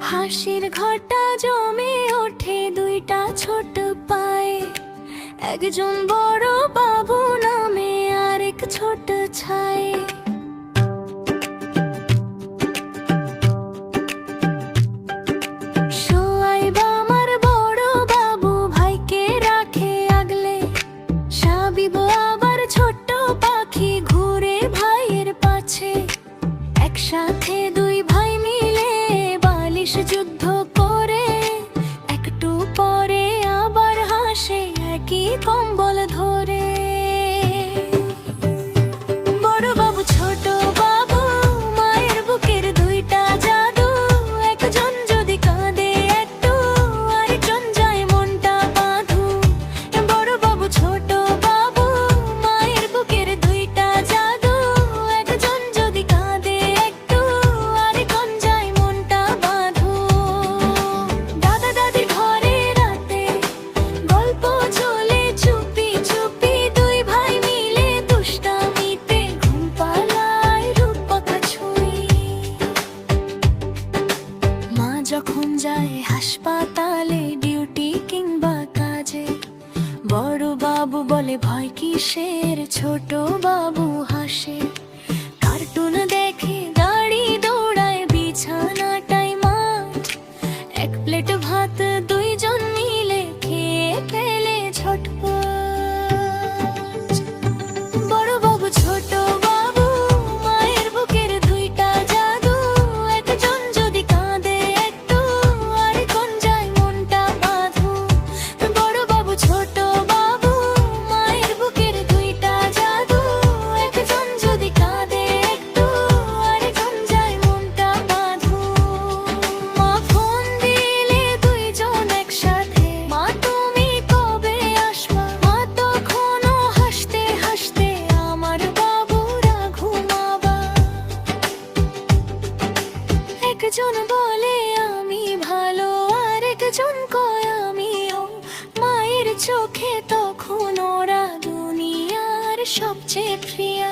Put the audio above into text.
হাসির ঘটা জমে ওঠে দুইটা ছোট পায়ে, একজন বড় বাবু নামে আরেক ছোট ছায়ে। সোয়াইব আমার বড় বাবু ভাইকে রাখে আগলে, সাবিব আবার ছোট্ট পাখি ঘুরে ভাইয়ের পাছে। একসাথে দুই ভাই মিলে বালিশ যুদ্ধ করে, একটু পরে আবার হাসে একই কম্বল ধরে। বড় বাবু ছোট বাবু মায়ের বুকের দুইটা জাদু, একজন যদি কাঁদে একটু আরেকজন যায় মনটা বাঁধু। বড় বাবু ছোট বাবু মায়ের বুকের দুইটা জাদু, একজন যদি কাঁদে একটু আরেকজন যায় মনটা বাঁধু। দাদা দাদির ঘরে রাতে গল্প চলে চুপি চুপি, দুই ভাই মিলে দুষ্টামিতে ঘুম পালায় রূপকথা ছুঁই। মা যখন যায় হাসপাতালে ডিউটি কিংবা কাজে, বড় বাবু বলে ভয় কিসের, ছোট বাবু হাসে। কার্টুন দেখে গাড়ি দৌড়ায় বিছানাটাই মাঠ, এক প্লেট ভাত দুইজন মিলে খেয়ে ফেলে ঝটপট। বড় বাবু ছোট বাবু মায়ের বুকের দুইটা জাদু, একজন যদি কাঁদে একটু আরেকজন যায় মনটা বাঁধু। বড় বাবু ছোট বাবু মায়ের বুকের দুইটা জাদু, একজন যদি কাঁদে একটু আরেকজন যায় মনটা বাঁধু। মা ফোন দিলে দুইজন একসাথে, মা তুমি কবে আসবা, মা তখনও হাসতে হাসতে আমার বাবুরা ঘুমাবা। একজন বলে আমি ভালো, আর একজন কয় আমিও, মায়ের চোখে তখন ওরা দুনিয়ার সবচেয়ে প্রিয়া।